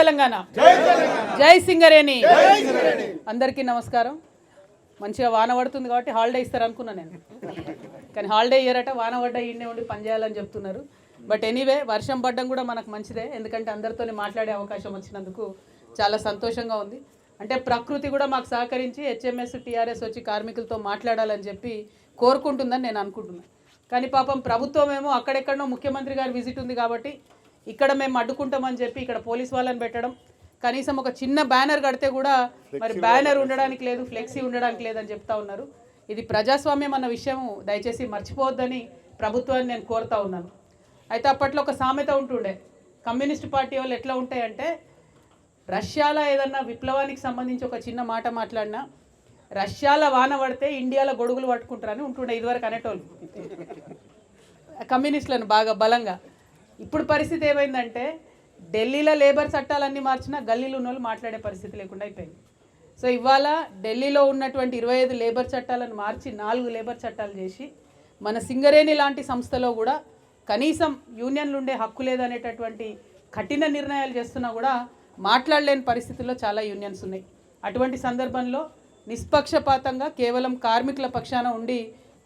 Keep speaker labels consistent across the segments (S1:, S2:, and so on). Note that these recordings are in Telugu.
S1: తెలంగాణ, జై సింగరేణి. అందరికీ నమస్కారం. మంచిగా వాన పడుతుంది కాబట్టి హాలిడే ఇస్తారు అనుకున్నా నేను, కానీ హాలిడే ఇయ్యారట. వాన పడ్డ ఈయనే ఉండి పనిచేయాలని చెప్తున్నారు. బట్ ఎనీవే, వర్షం పడ్డం కూడా మనకు మంచిదే, ఎందుకంటే అందరితో మాట్లాడే అవకాశం వచ్చినందుకు చాలా సంతోషంగా ఉంది. అంటే ప్రకృతి కూడా మాకు సహకరించి హెచ్ఎంఎస్ టీఆర్ఎస్ వచ్చి కార్మికులతో మాట్లాడాలని చెప్పి కోరుకుంటుందని నేను అనుకుంటున్నాను. కానీ పాపం ప్రభుత్వం ఏమో అక్కడెక్కడనో ముఖ్యమంత్రి గారి విజిట్ ఉంది కాబట్టి ఇక్కడ మేము అడ్డుకుంటామని చెప్పి ఇక్కడ పోలీస్ వాళ్ళని పెట్టడం, కనీసం ఒక చిన్న బ్యానర్ కడితే కూడా మరి బ్యానర్ ఉండడానికి లేదు, ఫ్లెక్సీ ఉండడానికి లేదని చెప్తా ఉన్నారు. ఇది ప్రజాస్వామ్యం అన్న విషయం దయచేసి మర్చిపోవద్దని ప్రభుత్వాన్ని నేను కోరుతా ఉన్నాను. అయితే అప్పట్లో ఒక సామెత ఉంటుండే, కమ్యూనిస్ట్ పార్టీ వాళ్ళు ఎట్లా ఉంటాయంటే, రష్యాలో ఏదన్నా విప్లవానికి సంబంధించి ఒక చిన్న మాట మాట్లాడినా రష్యాలో వాన పడితే ఇండియాలో గొడుగులు పట్టుకుంటారని ఉంటుండే ఇదివరకు అనేటోళ్ళు కమ్యూనిస్టులను బాగా బలంగా. ఇప్పుడు పరిస్థితి ఏమైందంటే, ఢిల్లీలో లేబర్ చట్టాలన్నీ మార్చినా గల్లీలో ఉన్న వాళ్ళు మాట్లాడే పరిస్థితి లేకుండా అయిపోయింది. సో ఇవాళ ఢిల్లీలో ఉన్నటువంటి 25 లేబర్ చట్టాలను మార్చి 4 లేబర్ చట్టాలు చేసి మన సింగరేణి లాంటి సంస్థలో కూడా కనీసం యూనియన్లు ఉండే హక్కు లేదనేటటువంటి కఠిన నిర్ణయాలు చేస్తున్నా కూడా మాట్లాడలేని పరిస్థితుల్లో చాలా యూనియన్స్ ఉన్నాయి. అటువంటి సందర్భంలో నిష్పక్షపాతంగా కేవలం కార్మికుల పక్షాన ఉండి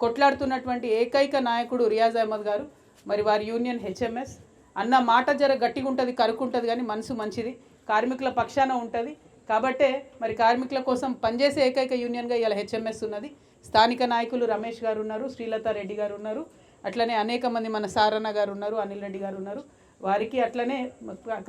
S1: కొట్లాడుతున్నటువంటి ఏకైక నాయకుడు రియాజ్ అహ్మద్ గారు. మరి వారి యూనియన్ హెచ్ఎంఎస్ అన్న మాట జర గట్టిగా ఉంటుంది, కరుకుంటుంది, కానీ మనసు మంచిది, కార్మికుల పక్షాన ఉంటుంది. కాబట్టే మరి కార్మికుల కోసం పనిచేసే ఏకైక యూనియన్గా ఇలా హెచ్ఎంఎస్ ఉన్నది. స్థానిక నాయకులు రమేష్ గారు ఉన్నారు, శ్రీలతా రెడ్డి గారు ఉన్నారు, అట్లనే అనేక మంది మన సారన్న గారు ఉన్నారు, అనిల్ రెడ్డి గారు ఉన్నారు. వారికి అట్లనే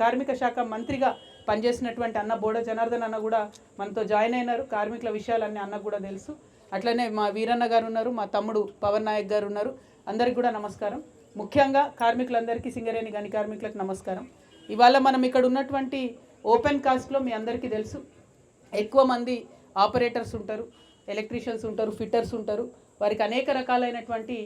S1: కార్మిక శాఖ మంత్రిగా పనిచేసినటువంటి అన్న బోడ జనార్దన్ అన్న కూడా మనతో జాయిన్ అయినారు. కార్మికుల విషయాలన్నీ అన్నకు కూడా తెలుసు. అట్లనే మా వీరన్న గారు ఉన్నారు, మా తమ్ముడు పవన్ నాయక్ గారు ఉన్నారు. అందరికి కూడా నమస్కారం. ముఖ్యంగా కార్మికులందరికీ, సింగరేణి గని కార్మికులకు నమస్కారం. ఇవాళ మనం ఇక్కడ ఉన్నటువంటి ఓపెన్ కాస్ట్లో మీ అందరికీ తెలుసు, ఎక్కువ మంది ఆపరేటర్స్ ఉంటారు, ఎలక్ట్రీషియన్స్ ఉంటారు, ఫిట్టర్స్ ఉంటారు. వారికి అనేక రకాలైనటువంటి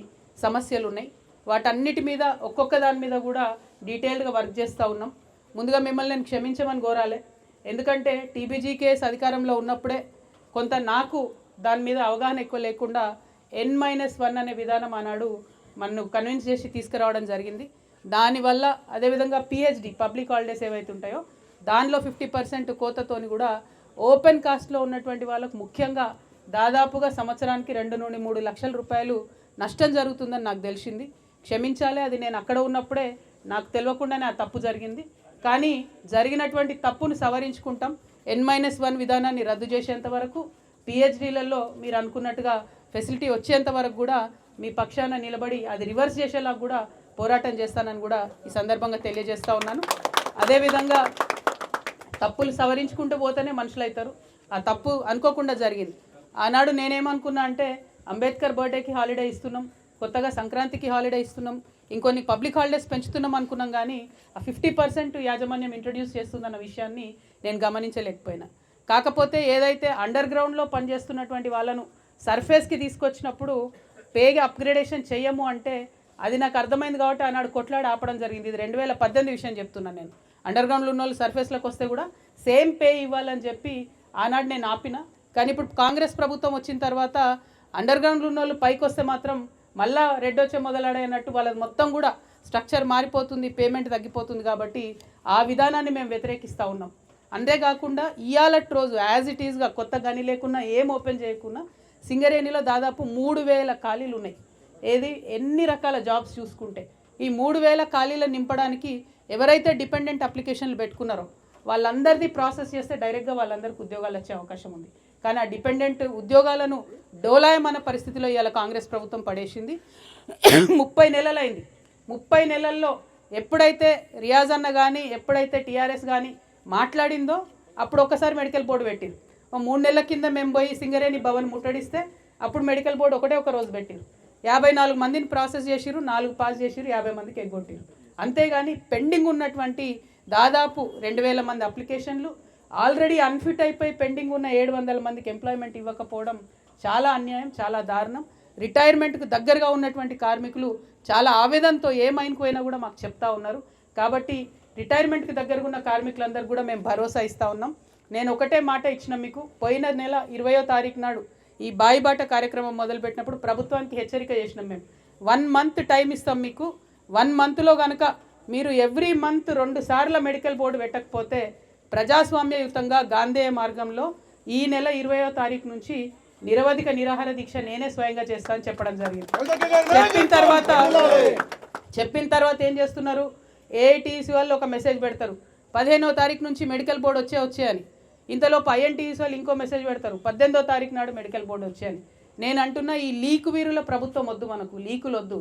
S1: సమస్యలు ఉన్నాయి. వాటన్నిటి మీద ఒక్కొక్క దాని మీద కూడా డీటెయిల్డ్గా వర్క్ చేస్తూ ఉన్నాం. ముందుగా మిమ్మల్ని నేను క్షమించమని కోరాలి, ఎందుకంటే టీబీజీ కేసు అధికారంలో ఉన్నప్పుడే కొంత నాకు దాని మీద అవగాహన ఎక్కువ లేకుండా N-1 అనే విధానం ఆనాడు మనను కన్విన్స్ చేసి తీసుకురావడం జరిగింది. దానివల్ల అదేవిధంగా పిహెచ్డి పబ్లిక్ హాలిడేస్ ఏవైతే ఉంటాయో దానిలో 50% కోతతోని కూడా ఓపెన్ కాస్ట్లో ఉన్నటువంటి వాళ్ళకు ముఖ్యంగా దాదాపుగా సంవత్సరానికి 2 నుండి 3 లక్షల రూపాయలు నష్టం జరుగుతుందని నాకు తెలిసింది. క్షమించాలి, అది నేను అక్కడ ఉన్నప్పుడే నాకు తెలియకుండానే ఆ తప్పు జరిగింది. కానీ జరిగినటువంటి తప్పును సవరించుకుంటాం. N-1 విధానాన్ని రద్దు చేసేంత వరకు, పిహెచ్డీలలో మీరు అనుకున్నట్టుగా ఫెసిలిటీ వచ్చేంత వరకు కూడా మీ పక్షాన నిలబడి అది రివర్స్ చేసేలా కూడా పోరాటం చేస్తానని కూడా ఈ సందర్భంగా తెలియజేస్తూ ఉన్నాను. అదేవిధంగా తప్పులు సవరించుకుంటూ పోతేనే మనుషులు అవుతారు. ఆ తప్పు అనుకోకుండా జరిగింది. ఆనాడు నేనేమనుకున్నా అంటే, అంబేద్కర్ బర్త్డేకి హాలిడే ఇస్తున్నాం, కొత్తగా సంక్రాంతికి హాలిడే ఇస్తున్నాం, ఇంకొన్ని పబ్లిక్ హాలిడేస్ పెంచుతున్నాం అనుకున్నాం, కానీ ఆ 50% యాజమాన్యం ఇంట్రడ్యూస్ చేస్తుందన్న విషయాన్ని నేను గమనించలేకపోయినా. కాకపోతే ఏదైతే అండర్ గ్రౌండ్లో పనిచేస్తున్నటువంటి వాళ్ళను సర్ఫేస్కి తీసుకొచ్చినప్పుడు పేగా అప్గ్రేడేషన్ చెయ్యము అంటే అది నాకు అర్థమైంది కాబట్టి ఆనాడు కొట్లాడి ఆపడం జరిగింది. ఇది 2018 విషయం చెప్తున్నాను నేను. అండర్ గ్రౌండ్లో ఉన్న వాళ్ళు సర్ఫేస్లోకి వస్తే కూడా సేమ్ పే ఇవ్వాలని చెప్పి ఆనాడు నేను ఆపిన. కానీ ఇప్పుడు కాంగ్రెస్ ప్రభుత్వం వచ్చిన తర్వాత అండర్ గ్రౌండ్లో ఉన్న వాళ్ళు పైకి వస్తే మాత్రం మళ్ళా రెడ్ వచ్చే మొదలాడైనట్టు వాళ్ళది మొత్తం కూడా స్ట్రక్చర్ మారిపోతుంది, పేమెంట్ తగ్గిపోతుంది. కాబట్టి ఆ విధానాన్ని మేము వ్యతిరేకిస్తూ ఉన్నాం. అంతేకాకుండా ఇయాలటి రోజు యాజ్ ఇట్ ఈజ్గా కొత్త గని లేకున్నా, ఏం ఓపెన్ చేయకున్నా సింగరేణిలో దాదాపు 3000 ఖాళీలు ఉన్నాయి. ఏది ఎన్ని రకాల జాబ్స్ చూసుకుంటే ఈ 3000 ఖాళీలను నింపడానికి ఎవరైతే డిపెండెంట్ అప్లికేషన్లు పెట్టుకున్నారో వాళ్ళందరిది ప్రాసెస్ చేస్తే డైరెక్ట్గా వాళ్ళందరికీ ఉద్యోగాలు వచ్చే అవకాశం ఉంది. కానీ ఆ డిపెండెంట్ ఉద్యోగాలను డోలాయమన్న పరిస్థితిలో ఇవాళ కాంగ్రెస్ ప్రభుత్వం పడేసింది. 30 నెలలైంది. 30 నెలల్లో ఎప్పుడైతే రియాజ్ అన్న కానీ, ఎప్పుడైతే టీఆర్ఎస్ కానీ మాట్లాడిందో అప్పుడు ఒక్కసారి మెడికల్ బోర్డు పెట్టింది. 3 నెలల కింద మేము పోయి సింగరేణి భవన్ ముట్టడిస్తే అప్పుడు మెడికల్ బోర్డు ఒక రోజు పెట్టిరు. 54 మందిని ప్రాసెస్ చేసిరు, 4 పాస్ చేసిరు, 50 మందికి ఎగ్గొట్టిరు. అంతేగాని పెండింగ్ ఉన్నటువంటి దాదాపు 2000 మంది అప్లికేషన్లు, ఆల్రెడీ అన్ఫిట్ అయిపోయి పెండింగ్ ఉన్న 700 మందికి ఎంప్లాయ్మెంట్ ఇవ్వకపోవడం చాలా అన్యాయం, చాలా దారుణం. రిటైర్మెంట్కు దగ్గరగా ఉన్నటువంటి కార్మికులు చాలా ఆవేదనతో ఏ మైన్కు పోయినా కూడా మాకు చెప్తా ఉన్నారు. కాబట్టి రిటైర్మెంట్కి దగ్గరగా ఉన్న కార్మికులందరూ కూడా మేము భరోసా ఇస్తూ ఉన్నాం. నేను ఒకటే మాట ఇచ్చిన మీకు, పోయిన నెల 20వ తారీఖు నాడు ఈ బాయిబాట కార్యక్రమం మొదలుపెట్టినప్పుడు ప్రభుత్వానికి హెచ్చరిక చేసినాం. మేము 1 మంత్ టైం ఇస్తాం మీకు. 1 మంత్లో కనుక మీరు ఎవ్రీ మంత్ 2 సార్లు మెడికల్ బోర్డు పెట్టకపోతే ప్రజాస్వామ్యయుతంగా గాంధేయ మార్గంలో ఈ నెల 20వ తారీఖు నుంచి నిరవధిక నిరాహార దీక్ష నేనే స్వయంగా చేస్తానని చెప్పడం జరిగింది. చెప్పిన తర్వాత ఏం చేస్తున్నారు, ఏఐటీసీ వాళ్ళు ఒక మెసేజ్ పెడతారు 15వ తారీఖు నుంచి మెడికల్ బోర్డు వచ్చేయని. ఇంతలోపు ఐఎన్టీసీ వాళ్ళు ఇంకో మెసేజ్ పెడతారు 18వ తారీఖు నాడు మెడికల్ బోర్డు వచ్చేయని. నేను అంటున్నా ఈ లీకు వీరుల ప్రభుత్వం వద్దు, మనకు లీకులు వద్దు.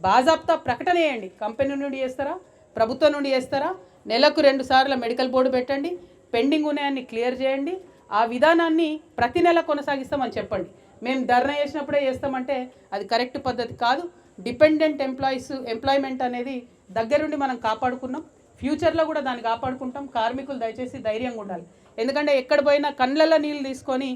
S1: బాజాప్తా ప్రకటన చేయండి. కంపెనీ నుండి చేస్తారా, ప్రభుత్వం నుండి చేస్తారా, నెలకు 2 సార్లు మెడికల్ బోర్డు పెట్టండి, పెండింగ్ ఉన్నాయని క్లియర్ చేయండి. ఆ విధానాన్ని ప్రతి నెల కొనసాగిస్తామని చెప్పండి. మేము ధర్నా చేసినప్పుడే చేస్తామంటే అది కరెక్ట్ పద్ధతి కాదు. డిపెండెంట్ ఎంప్లాయ్మెంట్ అనేది దగ్గరుండి మనం కాపాడుకున్నాం, ఫ్యూచర్లో కూడా దాన్ని కాపాడుకుంటాం. కార్మికులు దయచేసి ధైర్యంగా ఉండాలి. ఎందుకంటే ఎక్కడ పోయినా కళ్ళల్లో నీళ్ళు తీసుకొని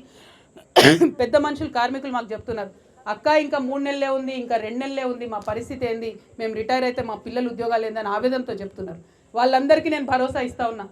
S1: పెద్ద మనుషులు కార్మికులు మాకు చెప్తున్నారు, అక్క ఇంకా 3 నెలలే ఉంది, ఇంకా 2 నెలలే ఉంది, మా పరిస్థితి ఏంది, మేము రిటైర్ అయితే మా పిల్లలు ఉద్యోగాలు ఏందని ఆవేదనతో చెప్తున్నారు. వాళ్ళందరికీ నేను భరోసా ఇస్తా ఉన్నా,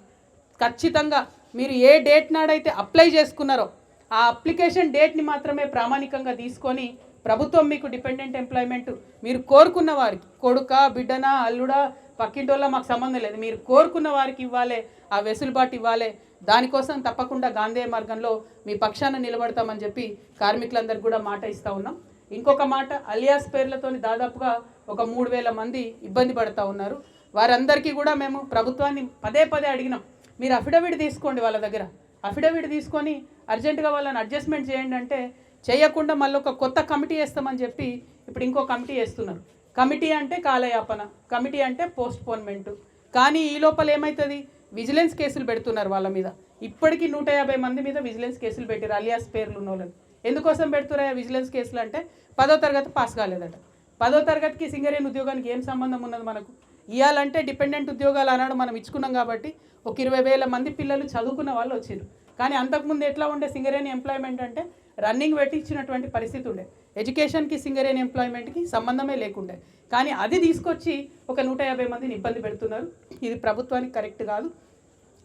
S1: ఖచ్చితంగా మీరు ఏ డేట్ నాడైతే అప్లై చేసుకున్నారో ఆ అప్లికేషన్ డేట్ని మాత్రమే ప్రామాణికంగా తీసుకొని ప్రభుత్వం మీకు డిపెండెంట్ ఎంప్లాయ్మెంట్ మీరు కోరుకున్న వారికి, కొడుక బిడ్డనా అల్లుడా పక్కింటోళ్ళ మాకు సంబంధం లేదు, మీరు కోరుకున్న వారికి ఇవ్వాలి, ఆ వెసులుబాటు ఇవ్వాలి. దానికోసం తప్పకుండా గాంధేయ మార్గంలో మీ పక్షాన నిలబడతామని చెప్పి కార్మికులందరికీ కూడా మాట ఇస్తూ ఉన్నాం. ఇంకొక మాట, అలియాస్ పేర్లతో దాదాపుగా ఒక 3000 మంది ఇబ్బంది పడుతూ ఉన్నారు. వారందరికీ కూడా మేము ప్రభుత్వాన్ని పదే అడిగినాం, మీరు అఫిడవిట్ తీసుకోండి, వాళ్ళ దగ్గర అఫిడవిట్ తీసుకొని అర్జెంటుగా వాళ్ళని అడ్జస్ట్మెంట్ చేయండి అంటే చేయకుండా మళ్ళీ ఒక కొత్త కమిటీ వేస్తామని చెప్పి ఇప్పుడు ఇంకో కమిటీ వేస్తున్నారు. కమిటీ అంటే కాలయాపన, కమిటీ అంటే పోస్ట్పోన్మెంటు. కానీ ఈ లోపల ఏమవుతుంది, విజిలెన్స్ కేసులు పెడుతున్నారు వాళ్ళ మీద. ఇప్పటికీ 150 మంది మీద విజిలెన్స్ కేసులు పెట్టారు అలియాస్ పేర్లు ఉన్న వాళ్ళని. ఎందుకోసం పెడుతున్నాయా విజిలెన్స్ కేసులు అంటే 10వ తరగతి పాస్ కాలేదట. 10వ తరగతికి సింగరేణి ఉద్యోగానికి ఏం సంబంధం ఉన్నది మనకు? ఇవ్వాలంటే డిపెండెంట్ ఉద్యోగాలు అన్నాడు మనం ఇచ్చుకున్నాం కాబట్టి ఒక 20,000 మంది పిల్లలు చదువుకున్న వాళ్ళు వచ్చారు. కానీ అంతకుముందు ఎట్లా ఉండే సింగరేణి ఎంప్లాయ్మెంట్ అంటే రన్నింగ్ పెట్టించినటువంటి పరిస్థితి ఉండే, ఎడ్యుకేషన్కి సింగరేణి ఎంప్లాయ్మెంట్కి సంబంధమే లేకుండే. కానీ అది తీసుకొచ్చి ఒక 150 మందిని ఇబ్బంది పెడుతున్నారు. ఇది ప్రభుత్వానికి కరెక్ట్ కాదు.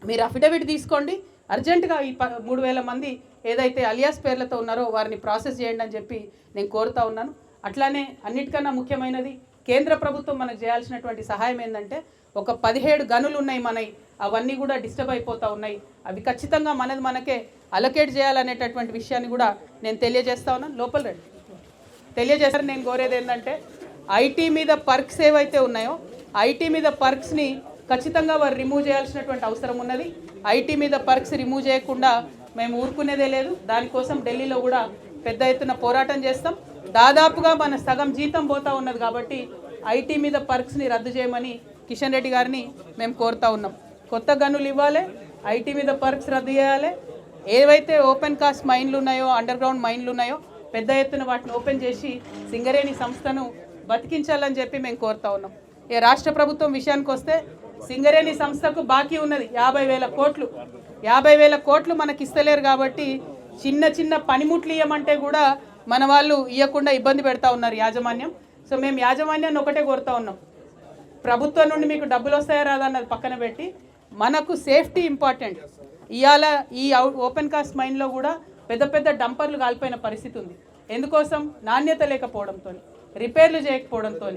S1: మీరు అఫిడవిట్ తీసుకోండి, అర్జెంటుగా ఈ 3000 మంది ఏదైతే అలియాస్ పేర్లతో ఉన్నారో వారిని ప్రాసెస్ చేయండి అని చెప్పి నేను కోరుతా ఉన్నాను. అట్లానే అన్నిటికన్నా ముఖ్యమైనది కేంద్ర ప్రభుత్వం మనకు చేయాల్సినటువంటి సహాయం ఏంటంటే ఒక 17 గనులు ఉన్నాయి మనవి, అవన్నీ కూడా డిస్టర్బ్ అయిపోతూ ఉన్నాయి. అవి ఖచ్చితంగా మనకే అలొకేట్ చేయాలనేటటువంటి విషయాన్ని కూడా నేను తెలియజేస్తా ఉన్నాను. లోపల రండి తెలియజేస్తారు. నేను కోరేది ఏంటంటే ఐటీ మీద పర్క్స్ ఏవైతే ఉన్నాయో ఐటీ మీద పర్క్స్ని ఖచ్చితంగా వారు రిమూవ్ చేయాల్సినటువంటి అవసరం ఉన్నది. ఐటీ మీద పర్క్స్ రిమూవ్ చేయకుండా మేము ఊరుకునేదే లేదు. దానికోసం ఢిల్లీలో కూడా పెద్ద ఎత్తున పోరాటం చేస్తాం. దాదాపుగా మన సగం జీతం పోతా ఉన్నది కాబట్టి ఐటీ మీద పర్క్స్ని రద్దు చేయమని కిషన్ రెడ్డి గారిని మేము కోరుతా ఉన్నాం. కొత్త గనులు ఇవ్వాలి, ఐటీ మీద పర్క్స్ రద్దు చేయాలి. ఏవైతే ఓపెన్ కాస్ట్ మైన్లు ఉన్నాయో, అండర్ గ్రౌండ్ మైన్లు ఉన్నాయో పెద్ద ఎత్తున వాటిని ఓపెన్ చేసి సింగరేణి సంస్థను బతికించాలని చెప్పి మేము కోరుతా ఉన్నాం. ఈ రాష్ట్ర ప్రభుత్వం విషయానికి వస్తే సింగరేణి సంస్థకు బాకీ ఉన్నది 50,000 కోట్లు. 50,000 కోట్లు మనకి ఇస్తలేరు కాబట్టి చిన్న పనిముట్లు ఇవ్వమంటే కూడా మన వాళ్ళు ఇవ్వకుండా ఇబ్బంది పెడతా ఉన్నారు యాజమాన్యం. సో మేము యాజమాన్యాన్ని ఒకటే కోరుతా ఉన్నాం, ప్రభుత్వం నుండి మీకు డబ్బులు వస్తాయా రాదా అన్నది పక్కన పెట్టి మనకు సేఫ్టీ ఇంపార్టెంట్. ఇవాళ ఈ ఓపెన్ కాస్ట్ మైన్లో కూడా పెద్ద డంపర్లు కాలిపోయిన పరిస్థితి ఉంది. ఎందుకోసం? నాణ్యత లేకపోవడంతో, రిపేర్లు చేయకపోవడంతో,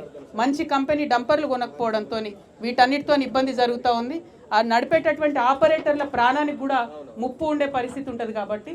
S1: మంచి కంపెనీ డంపర్లు కొనకపోవడంతో వీటన్నిటితో ఇబ్బంది జరుగుతూ ఉంది. ఆ నడిపేటటువంటి ఆపరేటర్ల ప్రాణానికి కూడా ముప్పు ఉండే పరిస్థితి ఉంటుంది. కాబట్టి